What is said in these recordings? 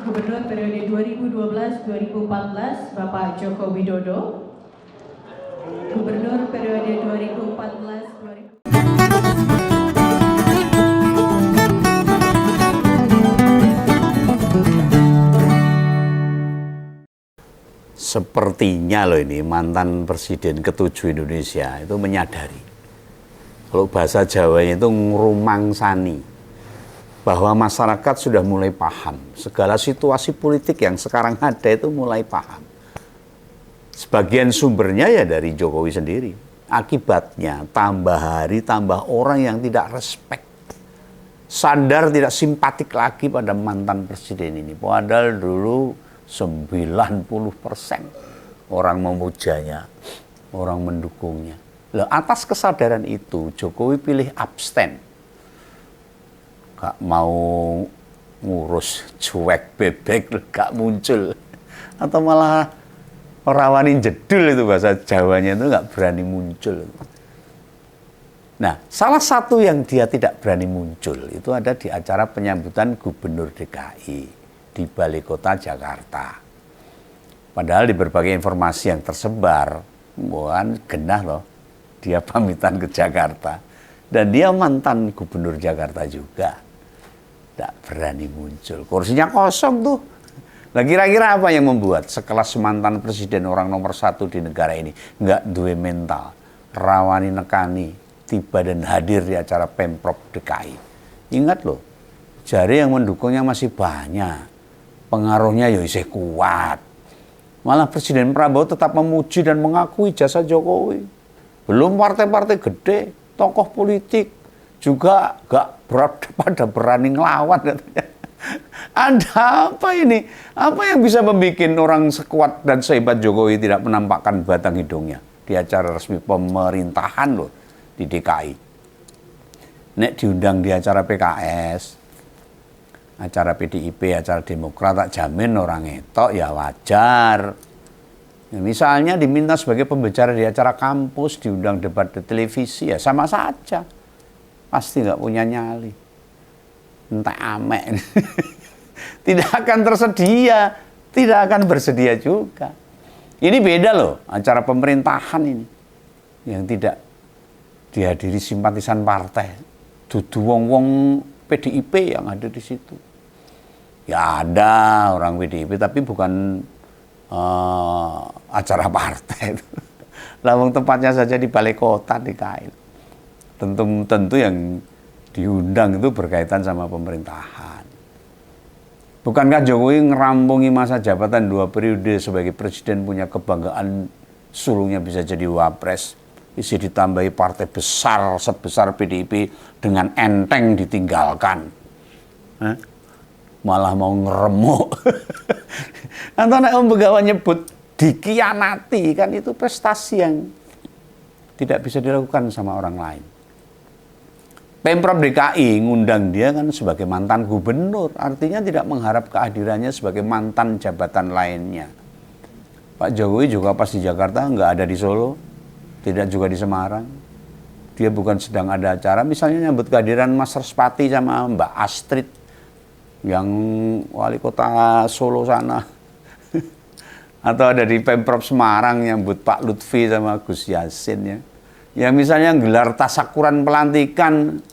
Gubernur periode 2012-2014 Bapak Joko Widodo. Gubernur periode 2014-2014. Sepertinya loh ini mantan Presiden ke-7 Indonesia itu menyadari, kalau bahasa Jawanya itu ngrumangsani, bahwa masyarakat sudah mulai paham. Segala situasi politik yang sekarang ada itu mulai paham. Sebagian sumbernya ya dari Jokowi sendiri. Akibatnya tambah hari tambah orang yang tidak respect, sadar tidak simpatik lagi pada mantan presiden ini. Padahal dulu 90% orang memujanya, orang mendukungnya. Loh, atas kesadaran itu Jokowi pilih abstain. Gak mau ngurus, cuek bebek, gak muncul. Atau malah rawanin jedul, itu bahasa Jawanya, itu gak berani muncul. Nah, salah satu yang dia tidak berani muncul itu ada di acara penyambutan Gubernur DKI di Balai Kota Jakarta. Padahal di berbagai informasi yang tersebar, bukan genah loh, dia pamitan ke Jakarta. Dan dia mantan Gubernur Jakarta juga. Tidak berani muncul. Kursinya kosong tuh. Nah, kira-kira apa yang membuat sekelas mantan presiden orang nomor 1 di negara ini nggak duwe mental, rawani nekani, tiba dan hadir di acara Pemprov DKI. Ingat loh, jari yang mendukungnya masih banyak, pengaruhnya ya isih kuat. Malah Presiden Prabowo tetap memuji dan mengakui jasa Jokowi. Belum partai-partai gede, tokoh politik juga gak pada berani ngelawan katanya. Ada apa ini? Apa yang bisa membuat orang sekuat dan sehebat Jokowi tidak menampakkan batang hidungnya di acara resmi pemerintahan loh di DKI? Nek diundang di acara PKS, acara PDIP, acara Demokrat, tak jamin orang etok ya wajar. Ya, misalnya diminta sebagai pembicara di acara kampus, diundang debat di televisi, ya sama saja. Pasti nggak punya nyali. Entah amek. Tidak akan tersedia, tidak akan bersedia juga. Ini beda loh, acara pemerintahan ini. Yang tidak dihadiri simpatisan partai. Dudu wong-wong PDIP yang ada di situ. Ya ada orang PDIP, tapi bukan acara partai. Lawang tempatnya saja di Balai Kota DKI. Tentu yang diundang itu berkaitan sama pemerintahan. Bukankah Jokowi ngerampungi masa jabatan 2 periode sebagai presiden, punya kebanggaan sulungnya bisa jadi wapres, isi ditambahi partai besar sebesar PDIP dengan enteng ditinggalkan. Malah mau ngeremuk. Atau nek Om Begawan nyebut dikhianati, kan itu prestasi yang tidak bisa dilakukan sama orang lain. Pemprov DKI ngundang dia kan sebagai mantan gubernur, artinya tidak mengharap kehadirannya sebagai mantan jabatan lainnya. Pak Jokowi juga pas di Jakarta nggak ada di Solo, tidak juga di Semarang. Dia bukan sedang ada acara, misalnya nyambut kehadiran Mas Respati sama Mbak Astrid yang wali kota Solo sana. Atau ada di Pemprov Semarang nyambut Pak Lutfi sama Gus Yassin ya. Ya misalnya gelar tasakuran pelantikan,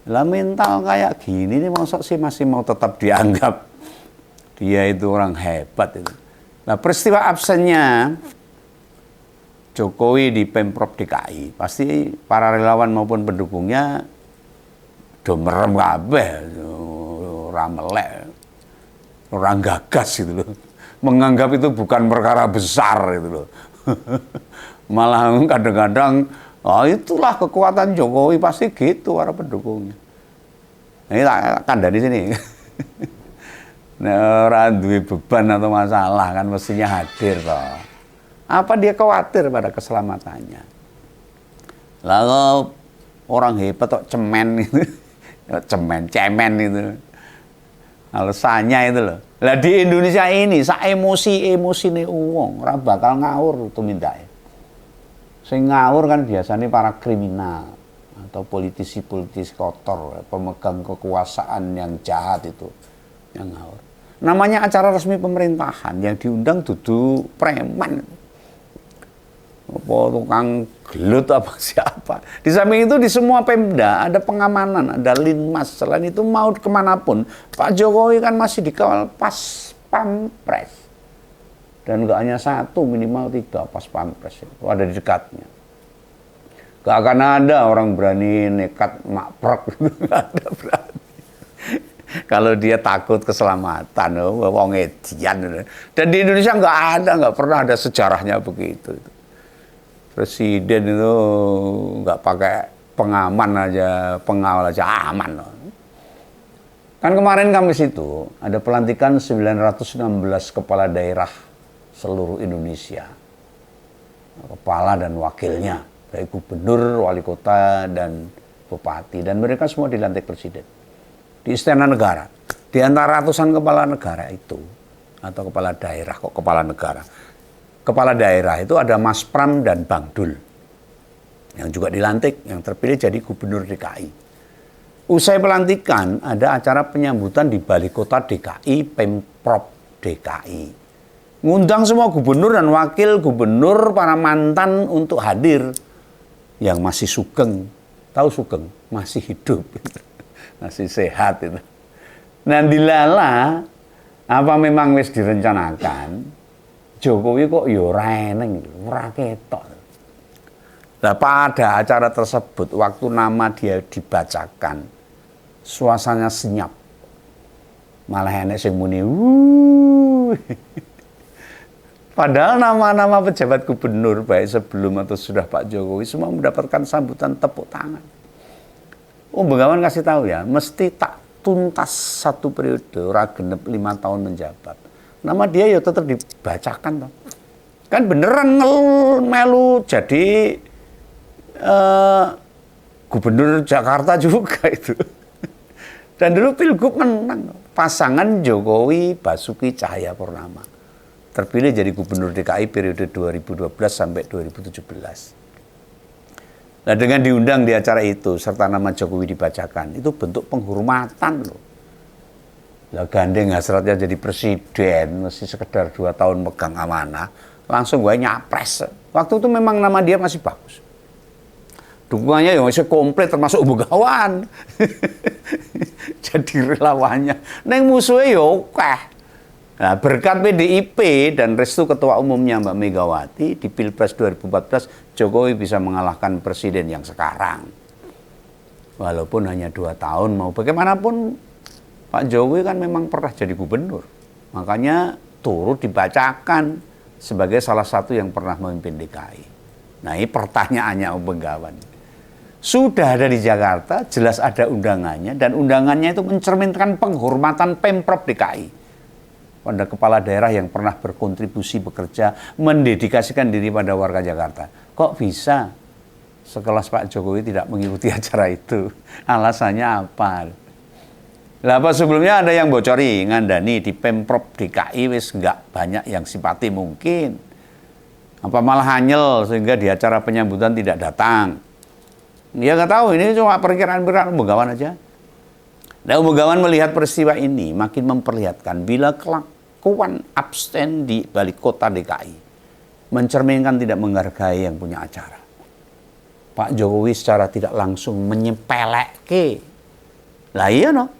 lah mental kayak gini nih masuk sih masih mau tetap dianggap dia itu orang hebat itu. Nah, peristiwa absennya Jokowi di Pemprov DKI, pasti para relawan maupun pendukungnya do merem kabeh, ora melek, orang gagas gitu loh. Menganggap itu bukan perkara besar gitu loh. Malah kadang-kadang, oh itulah kekuatan Jokowi, pasti gitu para pendukungnya. Ini tak kandani sini. Nah, orang duwe beban atau masalah kan mestinya hadir toh. Apa dia khawatir pada keselamatannya? Lalu orang hebat kok cemen itu, cemen itu. Alasannya itu loh. Lah di Indonesia ini sak emosi nih uang, orang bakal ngawur tuh minta. Sing ngawur kan biasanya para kriminal atau politisi kotor, pemegang kekuasaan yang jahat itu yang ngawur. Namanya acara resmi pemerintahan, yang diundang dudu preman. Apa tukang gelut apa siapa. Di samping itu di semua Pemda ada pengamanan, ada linmas. Selain itu mau kemanapun, Pak Jokowi kan masih dikawal pas pampres. Dan nggak hanya satu, minimal 3 pas pampres itu ada di dekatnya. Gak akan ada orang berani nekat makprek, nggak ada berani. Kalau dia takut keselamatan, wong edian. Dan di Indonesia nggak pernah ada sejarahnya begitu. Presiden itu nggak pakai pengaman aja, pengawal aja aman. Kan kemarin Kamis itu ada pelantikan 916 kepala daerah seluruh Indonesia. Kepala dan wakilnya, baik gubernur, wali kota, dan bupati. Dan mereka semua dilantik presiden. Di Istana Negara. Di antara ratusan kepala negara itu, atau kepala daerah, kok kepala negara. Kepala daerah itu ada Mas Pram dan Bang Dul. Yang juga dilantik, yang terpilih jadi gubernur DKI. Usai pelantikan, ada acara penyambutan di Balai Kota DKI, Pemprov DKI. Ngundang semua gubernur dan wakil gubernur, para mantan untuk hadir. Yang masih sugeng, tahu sugeng? Masih hidup, masih sehat itu. Nah dilala, apa memang wis direncanakan, Jokowi kok yo ora eneng, ora ketok. Nah, pada acara tersebut, waktu nama dia dibacakan, suasananya senyap. Malah enek sing muni, padahal nama-nama pejabat gubernur, baik sebelum atau sudah Pak Jokowi, semua mendapatkan sambutan tepuk tangan. Begawan kasih tahu ya, mesti tak tuntas 1 periode, ora genep 5 tahun menjabat. Nama dia ya tetap dibacakan toh. Kan beneran melu jadi gubernur Jakarta juga itu. Dan dulu Pilgub menang. Pasangan Jokowi Basuki Cahayapurnama. Terpilih jadi gubernur DKI periode 2012 sampai 2017. Nah dengan diundang di acara itu serta nama Jokowi dibacakan, itu bentuk penghormatan loh. Lah gandeng hasratnya jadi presiden, mesti sekedar 2 tahun megang amanah, langsung gue nyapres. Waktu itu memang nama dia masih bagus. Dukungannya ya masih komplit termasuk Begawan. Jadi relawannya. Neng musuhnya ya oke. Nah, berkat PDIP dan restu ketua umumnya Mbak Megawati di Pilpres 2014, Jokowi bisa mengalahkan presiden yang sekarang. Walaupun hanya 2 tahun, mau bagaimanapun Pak Jokowi kan memang pernah jadi gubernur. Makanya turut dibacakan sebagai salah satu yang pernah memimpin DKI. Nah ini pertanyaannya Om Begawan. Sudah ada di Jakarta, jelas ada undangannya, dan undangannya itu mencerminkan penghormatan Pemprov DKI pada kepala daerah yang pernah berkontribusi bekerja, mendedikasikan diri pada warga Jakarta. Kok bisa sekelas Pak Jokowi tidak mengikuti acara itu? Alasannya apa? Lah apa sebelumnya ada yang bocori ngandani di Pemprov DKI wis nggak banyak yang simpati mungkin. Apa malah hanyel sehingga di acara penyambutan tidak datang. Dia nggak tahu, ini cuma perkiraan-perkiraan Begawan aja. Nah, Begawan melihat peristiwa ini makin memperlihatkan bila kelakuan abstain di Balai Kota DKI mencerminkan tidak menghargai yang punya acara. Pak Jokowi secara tidak langsung menyepelekke. Lah iya no.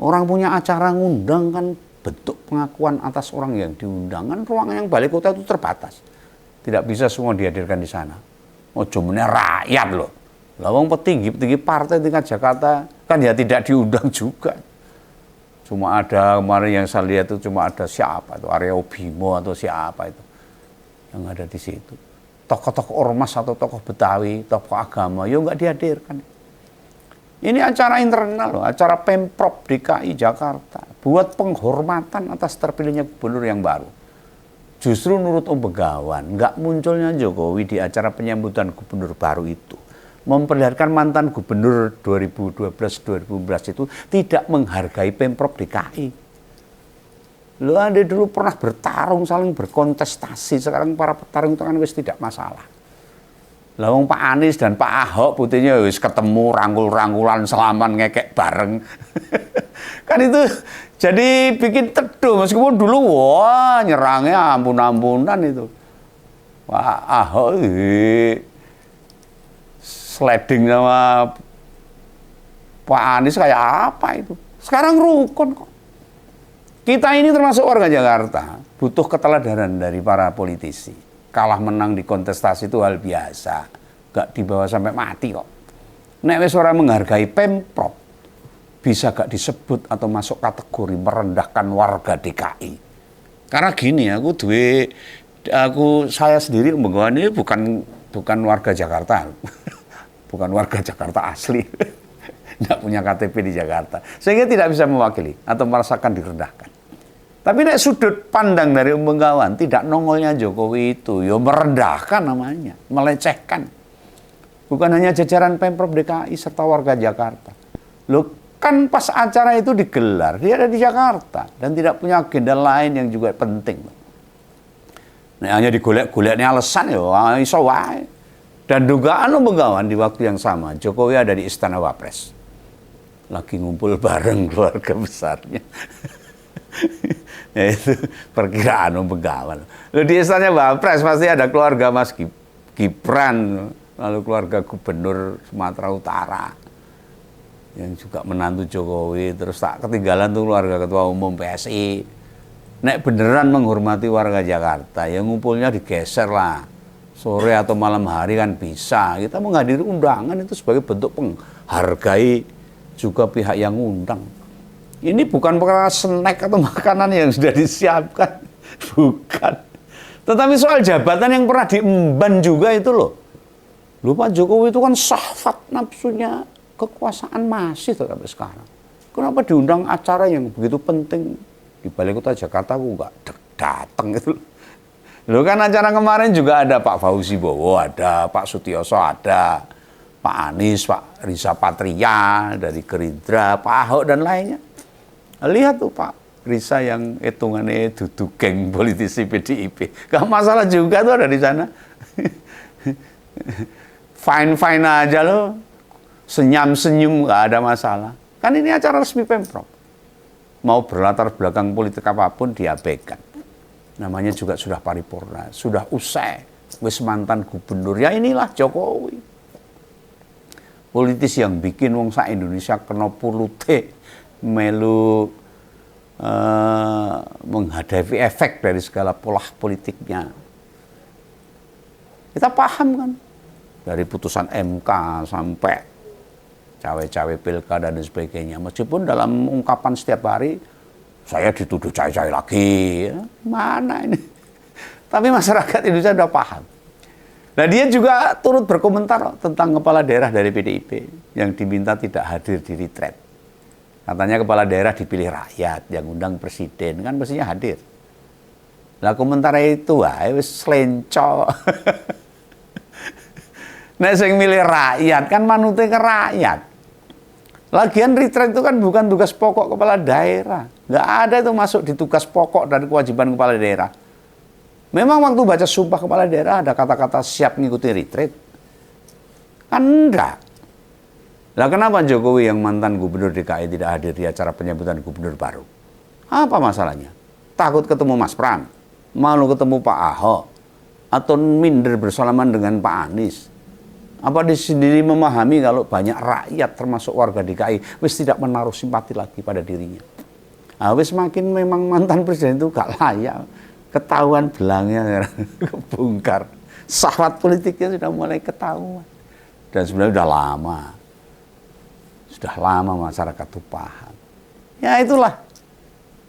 Orang punya acara ngundang kan bentuk pengakuan atas orang yang diundang. Kan ruangan yang Balai Kota itu terbatas. Tidak bisa semua dihadirkan di sana. Ojo meneh rakyat loh. Lah wong petinggi partai tingkat Jakarta kan ya tidak diundang juga. Cuma ada kemarin yang saya lihat itu cuma ada siapa itu, Aryo Bimo atau siapa itu yang ada di situ. Tokoh-tokoh ormas atau tokoh Betawi, tokoh agama, ya nggak dihadirkan. Ini acara internal loh, acara Pemprov DKI Jakarta buat penghormatan atas terpilihnya gubernur yang baru. Justru menurut Om Begawan, nggak munculnya Jokowi di acara penyambutan gubernur baru itu memperlihatkan mantan gubernur 2012-2014 itu tidak menghargai Pemprov DKI. Lo ada dulu pernah bertarung, saling berkontestasi, sekarang para petarung itu kan wis tidak masalah. Lah wong Pak Anies dan Pak Ahok putihnya wis ketemu rangkul-rangkulan selaman ngekek bareng. Kan itu jadi bikin teduh, meskipun dulu wah nyerangnya ampun-ampunan itu. Wah, Ahok sliding sama Pak Anies kayak apa itu? Sekarang rukun kok. Kita ini termasuk warga Jakarta, butuh keteladanan dari para politisi. Kalah menang di kontestasi itu hal biasa, gak dibawa sampai mati kok. Nek wis ora menghargai Pemprov, bisa gak disebut atau masuk kategori merendahkan warga DKI. Karena gini, saya sendiri Benggawan ini bukan warga Jakarta, bukan warga Jakarta asli, tidak punya KTP di Jakarta, sehingga tidak bisa mewakili atau merasakan direndahkan. Tapi nek sudut pandang dari Benggawan, tidak nongolnya Jokowi itu, ya merendahkan namanya, melecehkan. Bukan hanya jajaran Pemprov DKI serta warga Jakarta. Loh, kan pas acara itu digelar, dia ada di Jakarta dan tidak punya agenda lain yang juga penting. Nah, hanya digolek-goleknya alasan ya, iso wae. Dan dugaan Benggawan di waktu yang sama, Jokowi ada di Istana Wapres. Lagi ngumpul bareng keluarga besarnya. Ya itu perkiraan Benggawan. Loh, di Istana Wapres pasti ada keluarga Mas Gibran, lalu keluarga Gubernur Sumatera Utara yang juga menantu Jokowi, terus tak ketinggalan tuh keluarga Ketua Umum PSI. Nek beneran menghormati warga Jakarta, ya ngumpulnya digeser lah. Sore atau malam hari kan bisa. Kita menghadiri undangan itu sebagai bentuk menghargai juga pihak yang undang. Ini bukan perkara snack atau makanan yang sudah disiapkan. Bukan. Tetapi soal jabatan yang pernah diemban juga itu loh. Lupa Jokowi itu kan syahwat nafsunya kekuasaan masih sampai sekarang. Kenapa diundang acara yang begitu penting di Balai Kota Jakarta aku nggak datang itu. Loh kan acara kemarin juga ada Pak Fauzi Bowo, ada Pak Sutioso, ada Pak Anies, Pak Riza Patria dari Gerindra, Pak Ahok dan lainnya. Lihat tuh Pak Riza yang hitungannya duduk geng politisi PDIP. Gak masalah juga tuh ada di sana. Fine-fine aja loh. Senyum-senyum gak ada masalah. Kan ini acara resmi Pemprov. Mau berlatar belakang politik apapun diabaikan. Namanya juga sudah paripurna, sudah usai. Wis mantan gubernur, ya inilah Jokowi. Politis yang bikin wong sak Indonesia kena pulute melu menghadapi efek dari segala pola politiknya. Kita paham kan? Dari putusan MK sampai cawe-cawe pilkada dan sebagainya. Meskipun dalam ungkapan setiap hari, saya dituduh cawe-cawe lagi. Ya, mana ini? Tapi masyarakat Indonesia sudah paham. Nah dia juga turut berkomentar tentang kepala daerah dari PDIP yang diminta tidak hadir di retreat. Katanya kepala daerah dipilih rakyat, yang undang presiden, kan mestinya hadir. Lah komentarnya itu, wis slenco. Nah, yang milih rakyat kan manute ke rakyat. Lagian retreat itu kan bukan tugas pokok kepala daerah. Nggak ada itu masuk di tugas pokok dan kewajiban kepala daerah. Memang waktu baca sumpah kepala daerah ada kata-kata siap ngikuti retreat. Kan enggak. Lah kenapa Jokowi yang mantan gubernur DKI tidak hadir di acara penyambutan gubernur baru? Apa masalahnya? Takut ketemu Mas Pram? Malu ketemu Pak Ahok? Atau minder bersalaman dengan Pak Anies? Apa dia sendiri memahami kalau banyak rakyat termasuk warga DKI wis tidak menaruh simpati lagi pada dirinya? Wis makin memang mantan presiden itu gak layak, ketahuan belangnya, kebongkar. Syahwat politiknya sudah mulai ketahuan. Dan sebenarnya sudah lama masyarakat itu paham. Ya itulah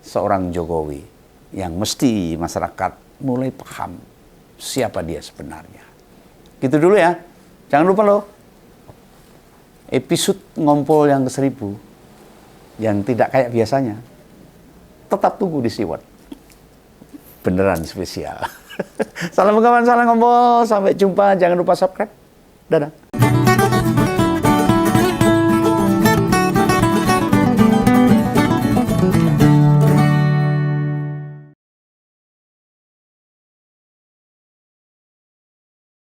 seorang Jokowi yang mesti masyarakat mulai paham siapa dia sebenarnya. Gitu dulu ya. Jangan lupa loh, episode ngompol yang ke-1000 yang tidak kayak biasanya, tetap tunggu di Siwon. Beneran spesial. Salam Benggawan, salam ngompol, sampai jumpa. Jangan lupa subscribe. Dadah.